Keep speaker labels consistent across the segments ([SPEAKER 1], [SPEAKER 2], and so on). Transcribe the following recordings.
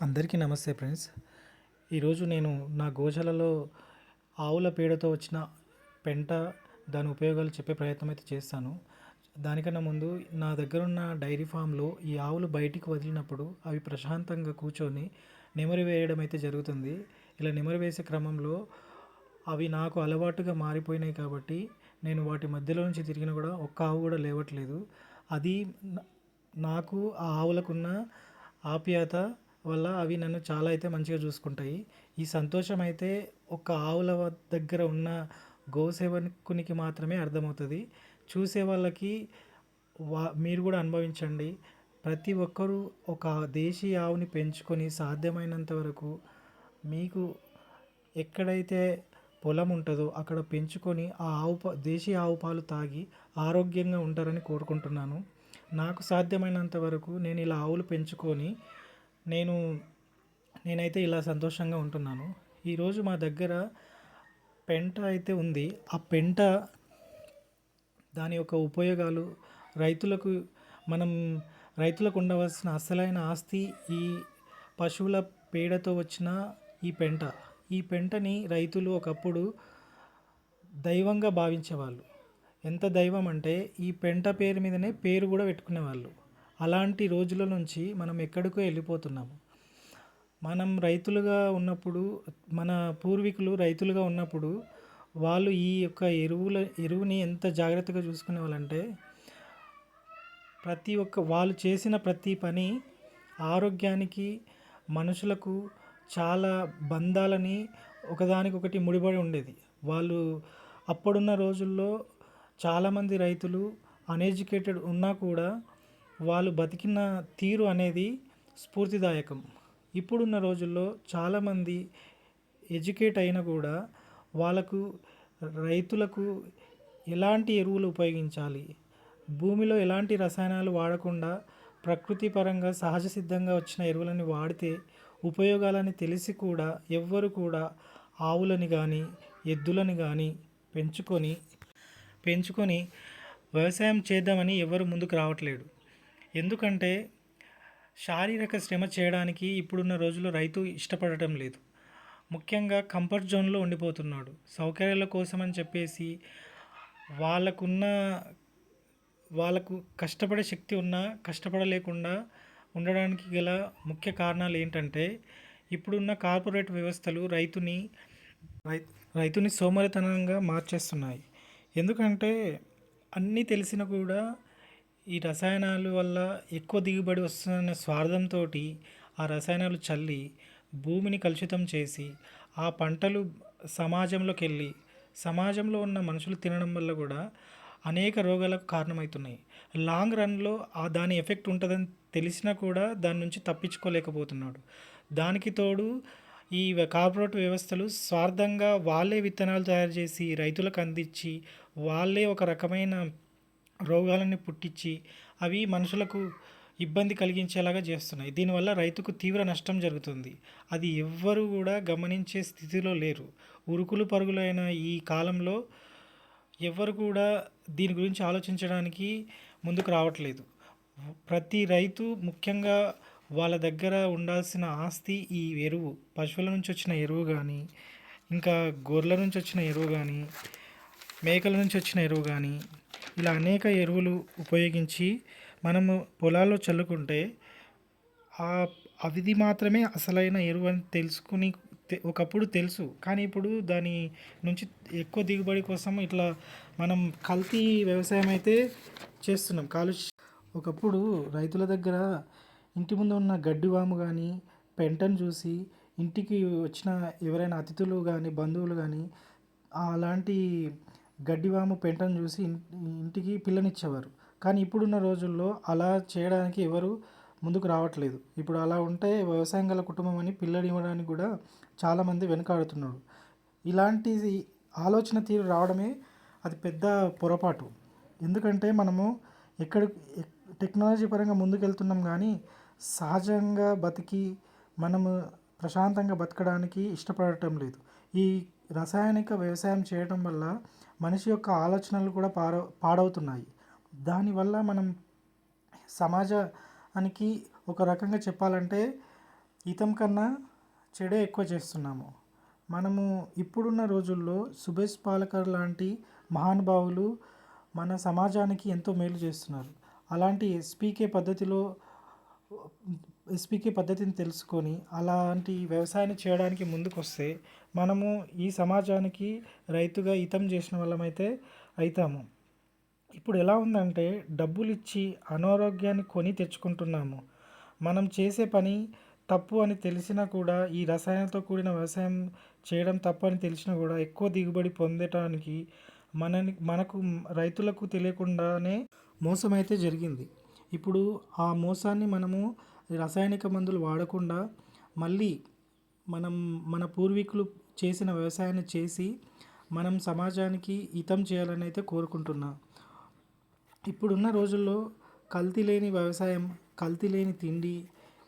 [SPEAKER 1] అందరికీ నమస్తే ఫ్రెండ్స్. ఈరోజు నేను నా గోశాలలో ఆవుల పేడతో వచ్చిన పెంట, దాని ఉపయోగాలు చెప్పే ప్రయత్నం అయితే చేస్తాను. దానికన్నా ముందు నా దగ్గరున్న డైరీ ఫామ్‌లో ఈ ఆవులు బయటికి వదిలినప్పుడు అవి ప్రశాంతంగా కూర్చొని నెమరు వేయడం అయితే జరుగుతుంది. ఇలా నెమరు వేసే క్రమంలో అవి నాకు అలవాటుగా మారిపోయినాయి కాబట్టి నేను వాటి మధ్యలో నుంచి తిరిగినా కూడా ఒక్క ఆవు కూడా లేవట్లేదు. అది న నాకు ఆ ఆవులకున్న ఆప్యాయత వల్ల అవి నన్ను చాలా అయితే మంచిగా చూసుకుంటాయి. ఈ సంతోషం అయితే ఒక ఆవుల దగ్గర ఉన్న గోసేవకునికి మాత్రమే అర్థమవుతుంది. చూసే వాళ్ళకి మీరు కూడా అనుభవించండి. ప్రతి ఒక్కరూ ఒక దేశీ ఆవుని పెంచుకొని సాధ్యమైనంత వరకు మీకు ఎక్కడైతే పొలం ఉంటుందో అక్కడ పెంచుకొని ఆ దేశీ ఆవు పాలు తాగి ఆరోగ్యంగా ఉంటారని కోరుకుంటున్నాను. నాకు సాధ్యమైనంత వరకు నేను ఇలా ఆవులు పెంచుకొని నేను నేనైతే ఇలా సంతోషంగా ఉంటున్నాను. ఈరోజు మా దగ్గర పెంట అయితే ఉంది. ఆ పెంట దాని యొక్క ఉపయోగాలు రైతులకు మనం రైతులకు ఉండవలసిన అసలైన ఆస్తి ఈ పశువుల పేడతో వచ్చిన ఈ పెంట. ఈ పెంటని రైతులు ఒకప్పుడు దైవంగా భావించేవాళ్ళు. ఎంత దైవం అంటే ఈ పెంట పేరు మీదనే పేరు కూడా పెట్టుకునేవాళ్ళు. అలాంటి రోజుల నుంచి మనం ఎక్కడికో వెళ్ళిపోతున్నాము. మనం రైతులుగా ఉన్నప్పుడు, మన పూర్వీకులు రైతులుగా ఉన్నప్పుడు వాళ్ళు ఈ యొక్క ఎరువుని ఎంత జాగ్రత్తగా చూసుకునేవాళ్ళంటే వాళ్ళు చేసిన ప్రతి పని ఆరోగ్యానికి, మనుషులకు చాలా బంధాలని ఒకదానికొకటి ముడిపడి ఉండేది. వాళ్ళు అప్పుడున్న రోజుల్లో చాలామంది రైతులు అన్ఎడ్యుకేటెడ్ ఉన్నా కూడా వాళ్ళు బతికిన తీరు అనేది స్ఫూర్తిదాయకం. ఇప్పుడున్న రోజుల్లో చాలామంది ఎడ్యుకేట్ అయినా కూడా వాళ్ళకు రైతులకు ఎలాంటి ఎరువులు ఉపయోగించాలి, భూమిలో ఎలాంటి రసాయనాలు వాడకుండా ప్రకృతి పరంగా సహజ సిద్ధంగా వచ్చిన ఎరువులని వాడితే ఉపయోగాలని తెలిసి కూడా ఎవ్వరు కూడా ఆవులని కానీ ఎద్దులని కానీ పెంచుకొని వ్యవసాయం చేద్దామని ఎవరు ముందుకు రావట్లేడు. ఎందుకంటే శారీరక శ్రమ చేయడానికి ఇప్పుడున్న రోజుల్లో రైతు ఇష్టపడటం లేదు. ముఖ్యంగా కంఫర్ట్ జోన్లో ఉండిపోతున్నాడు. సౌకర్యాల కోసం అని చెప్పేసి వాళ్ళకున్న వాళ్ళకు కష్టపడే శక్తి ఉన్నా కష్టపడలేకుండా ఉండడానికి గల ముఖ్య కారణాలు ఏంటంటే ఇప్పుడున్న కార్పొరేట్ వ్యవస్థలు రైతుని సోమరితనంగా మార్చేస్తున్నాయి. ఎందుకంటే అన్నీ తెలిసినా కూడా ఈ రసాయనాల వల్ల ఎక్కువ దిగుబడి వస్తుందన్న స్వార్థంతో ఆ రసాయనాలు చల్లి భూమిని కలుషితం చేసి ఆ పంటలు సమాజంలో ఉన్న మనుషులు తినడం వల్ల కూడా అనేక రోగాలకు కారణమవుతున్నాయి. లాంగ్ రన్లో దాని ఎఫెక్ట్ ఉంటుందని తెలిసినా కూడా దాని నుంచి తప్పించుకోలేకపోతున్నాడు. దానికి తోడు ఈ కార్పొరేట్ వ్యవస్థలు స్వార్థంగా వాళ్ళే విత్తనాలు తయారు చేసి రైతులకు అందించి వాళ్ళే ఒక రకమైన రోగాలని పుట్టించి అవి మనుషులకు ఇబ్బంది కలిగించేలాగా చేస్తున్నాయి. దీనివల్ల రైతుకు తీవ్ర నష్టం జరుగుతుంది. అది ఎవ్వరు కూడా గమనించే స్థితిలో లేరు. ఉరుకులు పరుగులైన ఈ కాలంలో ఎవ్వరు కూడా దీని గురించి ఆలోచించడానికి ముందుకు రావట్లేదు. ప్రతి రైతు ముఖ్యంగా వాళ్ళ దగ్గర ఉండాల్సిన ఆస్తి ఈ ఎరువు, పశువుల నుంచి వచ్చిన ఎరువు కానీ, ఇంకా గొర్రెల నుంచి వచ్చిన ఎరువు కానీ, మేకల నుంచి వచ్చిన ఎరువు కానీ, ఇలా అనేక ఎరువులు ఉపయోగించి మనము పొలాల్లో చల్లుకుంటే అవిది మాత్రమే అసలైన ఎరువు అని ఒకప్పుడు తెలుసు. కానీ ఇప్పుడు దాని నుంచి ఎక్కువ దిగుబడి కోసం ఇట్లా మనం కల్తీ వ్యవసాయం అయితే చేస్తున్నాం. ఒకప్పుడు రైతుల దగ్గర ఇంటి ముందు ఉన్న గడ్డివాము కానీ పెంటను చూసి ఇంటికి వచ్చిన ఎవరైనా అతిథులు కానీ బంధువులు కానీ అలాంటి గడ్డివాము పెంటను చూసి ఇంటికి పిల్లనిచ్చేవారు. కానీ ఇప్పుడున్న రోజుల్లో అలా చేయడానికి ఎవరు ముందుకు రావట్లేదు. ఇప్పుడు అలా ఉంటే వ్యవసాయం గల కుటుంబం అని పిల్లనివ్వడానికి కూడా చాలామంది వెనుకాడుతున్నారు. ఇలాంటి ఆలోచన తీరు రావడమే అది పెద్ద పొరపాటు. ఎందుకంటే మనము ఎక్కడ టెక్నాలజీ పరంగా ముందుకెళ్తున్నాం కానీ సహజంగా బతికి మనము ప్రశాంతంగా బతకడానికి ఇష్టపడటం లేదు. ఈ రసాయనిక వ్యవసాయం చేయడం వల్ల మనిషి యొక్క ఆలోచనలు కూడా పాడవుతున్నాయి. దానివల్ల మనం సమాజానికి ఒక రకంగా చెప్పాలంటే హితం కన్నా చెడే ఎక్కువ చేస్తున్నాము. మనము ఇప్పుడున్న రోజుల్లో సుభాష్ పాలేకర్ లాంటి మహానుభావులు మన సమాజానికి ఎంతో మేలు చేస్తున్నారు. అలాంటి ఎస్పీకే పద్ధతిని తెలుసుకొని అలాంటి వ్యవసాయాన్ని చేయడానికి ముందుకొస్తే మనము ఈ సమాజానికి రైతుగా హితం చేసిన వాళ్ళమైతే అవుతాము. ఇప్పుడు ఎలా ఉందంటే డబ్బులు ఇచ్చి అనారోగ్యాన్ని కొని తెచ్చుకుంటున్నాము. మనం చేసే పని తప్పు అని తెలిసినా కూడా ఈ రసాయనాలతో కూడిన వ్యవసాయం చేయడం తప్పు అని తెలిసినా కూడా ఎక్కువ దిగుబడి పొందటానికి మనకు రైతులకు తెలియకుండానే మోసం అయితే జరిగింది. ఇప్పుడు ఆ మోసాన్ని మనము రసాయనిక మందులు వాడకుండా మళ్ళీ మనం మన పూర్వీకులు చేసిన వ్యవసాయాన్ని చేసి మనం సమాజానికి హితం చేయాలని అయితే కోరుకుంటున్నా. ఇప్పుడున్న రోజుల్లో కల్తీ లేని వ్యవసాయం, కల్తీ లేని తిండి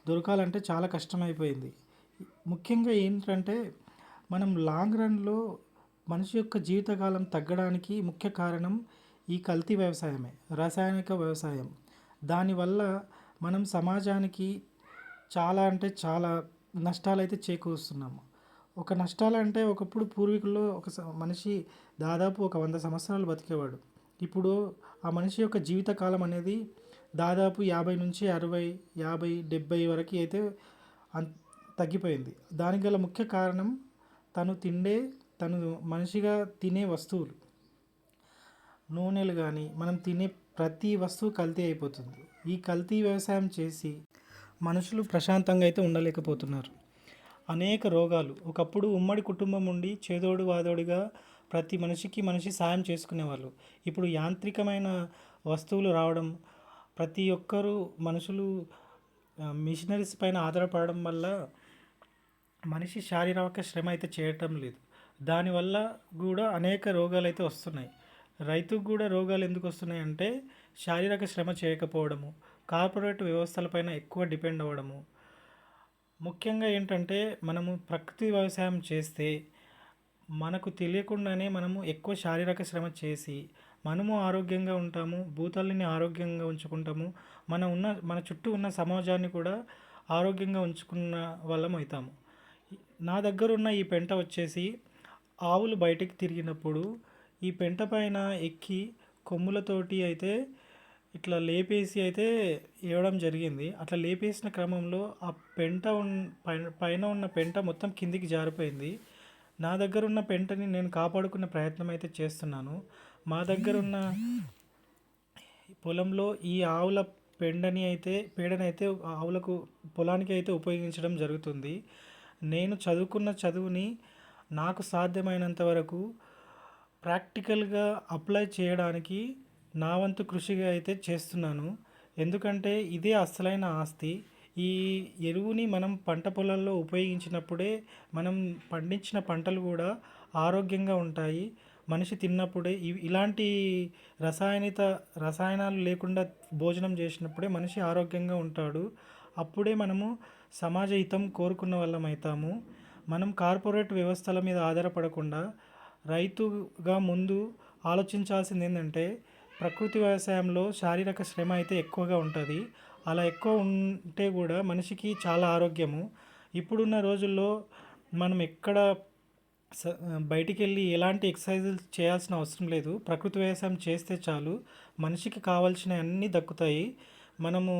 [SPEAKER 1] దొరకాలంటే చాలా కష్టమైపోయింది. ముఖ్యంగా ఏంటంటే మనం లాంగ్ రన్‌లో మనిషి యొక్క జీవితకాలం తగ్గడానికి ముఖ్య కారణం ఈ కల్తీ వ్యవసాయమే, రసాయనిక వ్యవసాయం. దానివల్ల మనం సమాజానికి చాలా అంటే చాలా నష్టాలైతే చేకూరుస్తున్నాము. ఒక నష్టాలంటే ఒకప్పుడు పూర్వీకుల్లో మనిషి దాదాపు ఒక 100 సంవత్సరాలు బతికేవాడు. ఇప్పుడు ఆ మనిషి యొక్క జీవితకాలం అనేది దాదాపు 50-60, 50, 70 వరకు అయితే అన్ తగ్గిపోయింది. దానికి గల ముఖ్య కారణం తను మనిషిగా తినే వస్తువులు. నూనెలు కానీ మనం తినే ప్రతి వస్తువు కల్తీ అయిపోతుంది. ఈ కల్తీ వ్యవసాయం చేసి మనుషులు ప్రశాంతంగా అయితే ఉండలేకపోతున్నారు. అనేక రోగాలు, ఒకప్పుడు ఉమ్మడి కుటుంబం ఉండి చేదోడు వాదోడుగా ప్రతి మనిషి సాయం చేసుకునేవాళ్ళు. ఇప్పుడు యాంత్రికమైన వస్తువులు రావడం, ప్రతి ఒక్కరూ మనుషులు మిషనరీస్ పైన ఆధారపడడం వల్ల మనిషి శారీరక శ్రమ అయితే చేయటం లేదు. దానివల్ల కూడా అనేక రోగాలు అయితే వస్తున్నాయి. రైతుకు కూడా రోగాలు ఎందుకు వస్తున్నాయి అంటే శారీరక శ్రమ చేయకపోవడము, కార్పొరేట్ వ్యవస్థలపైన ఎక్కువ డిపెండ్ అవ్వడము. ముఖ్యంగా ఏంటంటే మనము ప్రకృతి వ్యవసాయం చేస్తే మనకు తెలియకుండానే మనము ఎక్కువ శారీరక శ్రమ చేసి మనము ఆరోగ్యంగా ఉంటాము, భూతల్లిని ఆరోగ్యంగా ఉంచుకుంటాము, మన చుట్టూ ఉన్న సమాజాన్ని కూడా ఆరోగ్యంగా ఉంచుకున్న వాళ్ళం అవుతాము. నా దగ్గర ఉన్న ఈ పెంట వచ్చేసి ఆవులు బయటికి తిరిగినప్పుడు ఈ పెంట పైన ఎక్కి కొమ్ములతోటి అయితే ఇట్లా లేపేసి అయితే ఇవ్వడం జరిగింది. అట్లా లేపేసిన క్రమంలో ఆ పైన ఉన్న పెంట మొత్తం కిందికి జారిపోయింది. నా దగ్గర ఉన్న పెంటని నేను కాపాడుకునే ప్రయత్నం అయితే చేస్తున్నాను. మా దగ్గర ఉన్న పొలంలో ఈ ఆవుల పేడనైతే ఆవులకు పొలానికి అయితే ఉపయోగించడం జరుగుతుంది. నేను చదువుకున్న చదువుని నాకు సాధ్యమైనంత వరకు ప్రాక్టికల్గా అప్లై చేయడానికి నా వంతు కృషిగా అయితే చేస్తున్నాను. ఎందుకంటే ఇదే అసలైన ఆస్తి. ఈ ఎరువుని మనం పంట పొలాల్లో ఉపయోగించినప్పుడే మనం పండించిన పంటలు కూడా ఆరోగ్యంగా ఉంటాయి. మనిషి తిన్నప్పుడే ఇలాంటి రసాయనాలు లేకుండా భోజనం చేసినప్పుడే మనిషి ఆరోగ్యంగా ఉంటాడు. అప్పుడే మనము సమాజ హితం కోరుకున్న వాళ్ళం అవుతాము. మనం కార్పొరేట్ వ్యవస్థల మీద ఆధారపడకుండా రైతుగా ముందు ఆలోచించాల్సింది ఏంటంటే ప్రకృతి వ్యవసాయంలో శారీరక శ్రమ అయితే ఎక్కువగా ఉంటుంది. అలా ఎక్కువ ఉంటే కూడా మనిషికి చాలా ఆరోగ్యము. ఇప్పుడున్న రోజుల్లో మనం ఎక్కడ బయటికి వెళ్ళి ఎలాంటి ఎక్సర్సైజులు చేయాల్సిన అవసరం లేదు. ప్రకృతి వ్యవసాయం చేస్తే చాలు, మనిషికి కావాల్సినవి అన్నీ దక్కుతాయి. మనము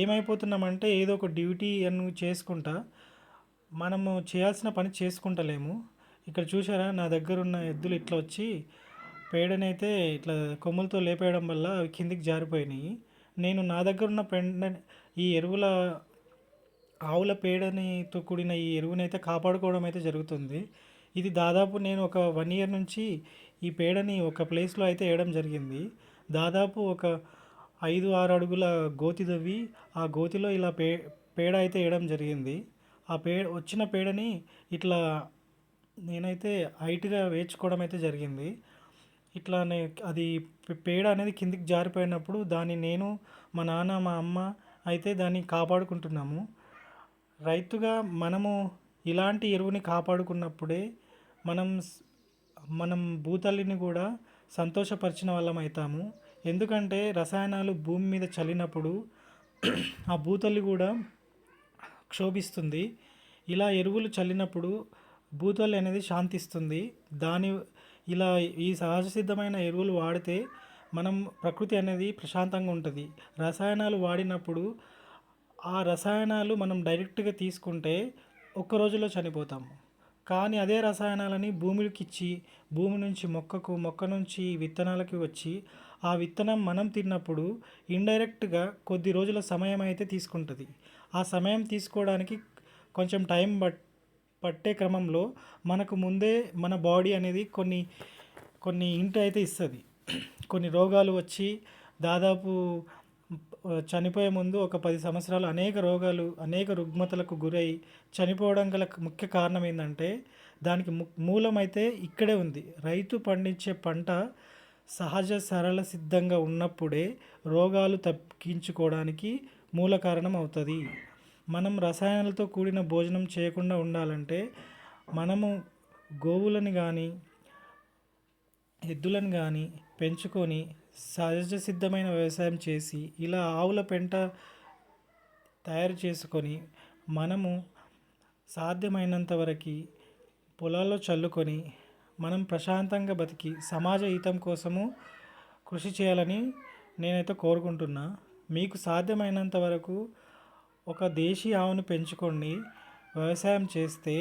[SPEAKER 1] ఏమైపోతున్నామంటే ఏదో ఒక డ్యూటీ అని చేసుకుంటా మనము చేయాల్సిన పని చేసుకుంటలేము. ఇక్కడ చూసారా, నా దగ్గర ఉన్న ఎద్దులు ఇట్లా వచ్చి పేడనైతే ఇట్లా కొమ్ములతో లేపేయడం వల్ల అవి కిందికి జారిపోయినాయి. నేను నా దగ్గర ఉన్న ఈ ఎరువుల ఆవుల పేడనితో కూడిన ఈ ఎరువునైతే కాపాడుకోవడం అయితే జరుగుతుంది. ఇది దాదాపు నేను ఒక 1 ఇయర్ నుంచి ఈ పేడని ఒక ప్లేస్లో అయితే వేయడం జరిగింది. దాదాపు ఒక 5-6 అడుగుల గోతి తవ్వి ఆ గోతిలో ఇలా పేడ అయితే వేయడం జరిగింది. ఆ వచ్చిన పేడని ఇట్లా నేనైతే హైట్గా వేయించుకోవడం అయితే జరిగింది. ఇట్లానే అది పేడ అనేది కిందికి జారిపోయినప్పుడు దాన్ని నేను, మా నాన్న, మా అమ్మ అయితే దాన్ని కాపాడుకుంటున్నాము. రైతుగా మనము ఇలాంటి ఎరువుని కాపాడుకున్నప్పుడే మనం భూతల్లిని కూడా సంతోషపరిచిన వాళ్ళం అవుతాము. ఎందుకంటే రసాయనాలు భూమి మీద చల్లినప్పుడు ఆ భూతల్లి కూడా క్షోభిస్తుంది. ఇలా ఎరువులు చల్లినప్పుడు భూతల్లి అనేది శాంతిస్తుంది. దాని ఇలా ఈ సహజ సిద్ధమైన ఎరువులు వాడితే మనం ప్రకృతి అనేది ప్రశాంతంగా ఉంటుంది. రసాయనాలు వాడినప్పుడు ఆ రసాయనాలు మనం డైరెక్ట్గా తీసుకుంటే ఒక్క రోజులో చనిపోతాము. కానీ అదే రసాయనాలని భూమికి ఇచ్చి భూమి నుంచి మొక్కకు, మొక్క నుంచి విత్తనాలకి వచ్చి ఆ విత్తనం మనం తిన్నప్పుడు ఇండైరెక్ట్గా కొద్ది రోజుల సమయం అయితే తీసుకుంటుంది. ఆ సమయం తీసుకోవడానికి కొంచెం టైం పట్టే క్రమంలో మనకు ముందే మన బాడీ అనేది కొన్ని కొన్ని హింట్ అయితే ఇస్తుంది. కొన్ని రోగాలు వచ్చి దాదాపు చనిపోయే ముందు ఒక 10 సంవత్సరాలు అనేక రోగాలు, అనేక రుగ్మతలకు గురై చనిపోవడం గల ముఖ్య కారణం ఏంటంటే దానికి మూలమైతే ఇక్కడే ఉంది. రైతు పండించే పంట సహజ సరళ సిద్ధంగా ఉన్నప్పుడే రోగాలు తగ్గించుకోవడానికి మూల కారణం అవుతుంది. మనం రసాయనాలతో కూడిన భోజనం చేయకుండా ఉండాలంటే మనము గోవులను కానీ ఎద్దులను కానీ పెంచుకొని సహజ సిద్ధమైన వ్యవసాయం చేసి ఇలా ఆవుల పెంట తయారు చేసుకొని మనము సాధ్యమైనంత వరకు పొలాల్లో చల్లుకొని మనం ప్రశాంతంగా బతికి సమాజ హితం కోసము కృషి చేయాలని నేనైతే కోరుకుంటున్నా. మీకు సాధ్యమైనంత వరకు ఒక దేశీ ఆవును పెంచుకోండి. వ్యవసాయం చేస్తే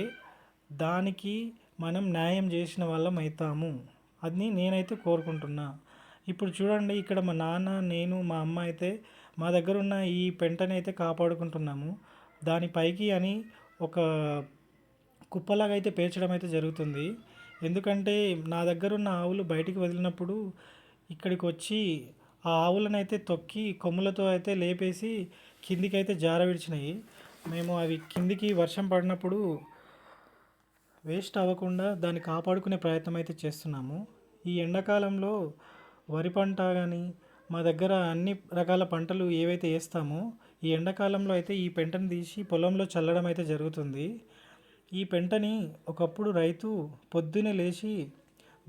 [SPEAKER 1] దానికి మనం న్యాయం చేసిన వాళ్ళం అవుతాము అని నేనైతే కోరుకుంటున్నా. ఇప్పుడు చూడండి, ఇక్కడ మా నాన్న, నేను, మా అమ్మ అయితే మా దగ్గర ఉన్న ఈ పెంటని అయితే కాపాడుకుంటున్నాము. దానిపైకి అని ఒక కుప్పలాగా అయితే పేర్చడం అయితే జరుగుతుంది. ఎందుకంటే నా దగ్గర ఉన్న ఆవులు బయటికి వదిలినప్పుడు ఇక్కడికి వచ్చి ఆ ఆవులను అయితే తొక్కి కొమ్ములతో అయితే లేపేసి కిందికి అయితే జార విడిచినాయి. మేము అవి కిందికి వర్షం పడినప్పుడు వేస్ట్ అవ్వకుండా దాన్ని కాపాడుకునే ప్రయత్నం అయితే చేస్తున్నాము. ఈ ఎండాకాలంలో వరి పంట కానీ మా దగ్గర అన్ని రకాల పంటలు ఏవైతే వేస్తామో ఈ ఎండాకాలంలో అయితే ఈ పెంటను తీసి పొలంలో చల్లడం అయితే జరుగుతుంది. ఈ పెంటని ఒకప్పుడు రైతు పొద్దున్నే లేచి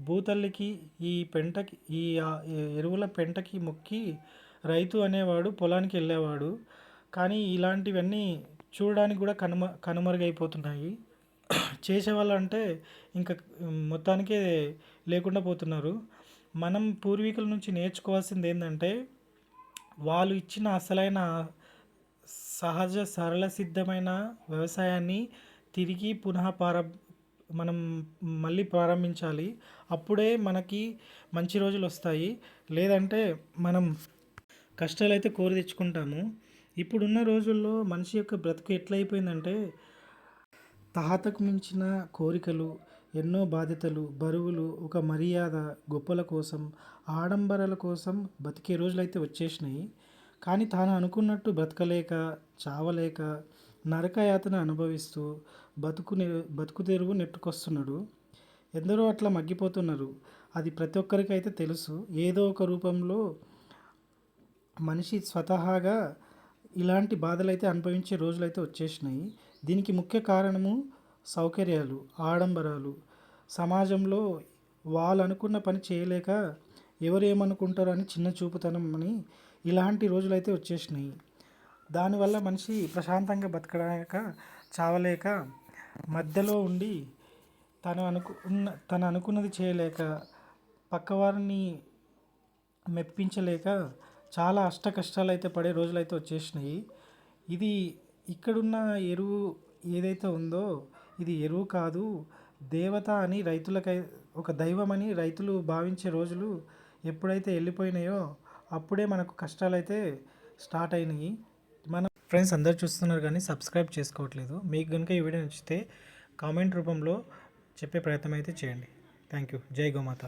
[SPEAKER 1] భూతల్లికి ఈ పెంటకి ఎరువుల పెంటకి మొక్కి రైతు అనేవాడు పొలానికి వెళ్ళేవాడు. కానీ ఇలాంటివన్నీ చూడడానికి కూడా కనుమరుగైపోతున్నాయి. చేసేవాళ్ళు అంటే ఇంకా మొత్తానికే లేకుండా పోతున్నారు. మనం పూర్వీకుల నుంచి నేర్చుకోవాల్సింది ఏంటంటే వాళ్ళు ఇచ్చిన అసలైన సహజ సరళ సిద్ధమైన వ్యవసాయాన్ని తిరిగి మనం మళ్ళీ ప్రారంభించాలి. అప్పుడే మనకి మంచి రోజులు వస్తాయి. లేదంటే మనం కష్టాలు అయితే కోరి తెచ్చుకుంటాము. ఇప్పుడున్న రోజుల్లో మనిషి యొక్క బ్రతుకు ఎట్లయిపోయిందంటే తాహతకు మించిన కోరికలు, ఎన్నో బాధ్యతలు, బరువులు, ఒక మర్యాద, గొప్పల కోసం, ఆడంబరాల కోసం బతికే రోజులైతే వచ్చేసినాయి. కానీ తాను అనుకున్నట్టు బ్రతకలేక, చావలేక, నరకయాతన అనుభవిస్తూ బతుకు తెరువు నెట్టుకొస్తున్నాడు. ఎందరో అట్లా మగ్గిపోతున్నారు. అది ప్రతి ఒక్కరికి అయితే తెలుసు. ఏదో ఒక రూపంలో మనిషి స్వతహాగా ఇలాంటి బాధలైతే అనుభవించే రోజులైతే వచ్చేసినాయి. దీనికి ముఖ్య కారణము సౌకర్యాలు, ఆడంబరాలు. సమాజంలో వాళ్ళు అనుకున్న పని చేయలేక ఎవరు ఏమనుకుంటారో అని చిన్న చూపుతనం అని ఇలాంటి రోజులైతే వచ్చేసినాయి. దానివల్ల మనిషి ప్రశాంతంగా బతకలేక, చావలేక, మధ్యలో ఉండి తను అనుకున్నది చేయలేక, పక్కవారిని మెప్పించలేక చాలా అష్ట కష్టాలు అయితే పడే రోజులైతే వచ్చేసినాయి. ఇది ఇక్కడున్న ఎరువు ఏదైతే ఉందో ఇది ఎరువు కాదు, దేవత అని రైతులకై ఒక దైవం అని రైతులు భావించే రోజులు ఎప్పుడైతే వెళ్ళిపోయినాయో అప్పుడే మనకు కష్టాలు అయితే స్టార్ట్ అయినాయి. మన ఫ్రెండ్స్ అందరు చూస్తున్నారు కానీ సబ్స్క్రైబ్ చేసుకోవట్లేదు. మీకు కనుక ఈ వీడియో నచ్చితే కామెంట్ రూపంలో చెప్పే ప్రయత్నం అయితే చేయండి. Thank you. జై గోమాత.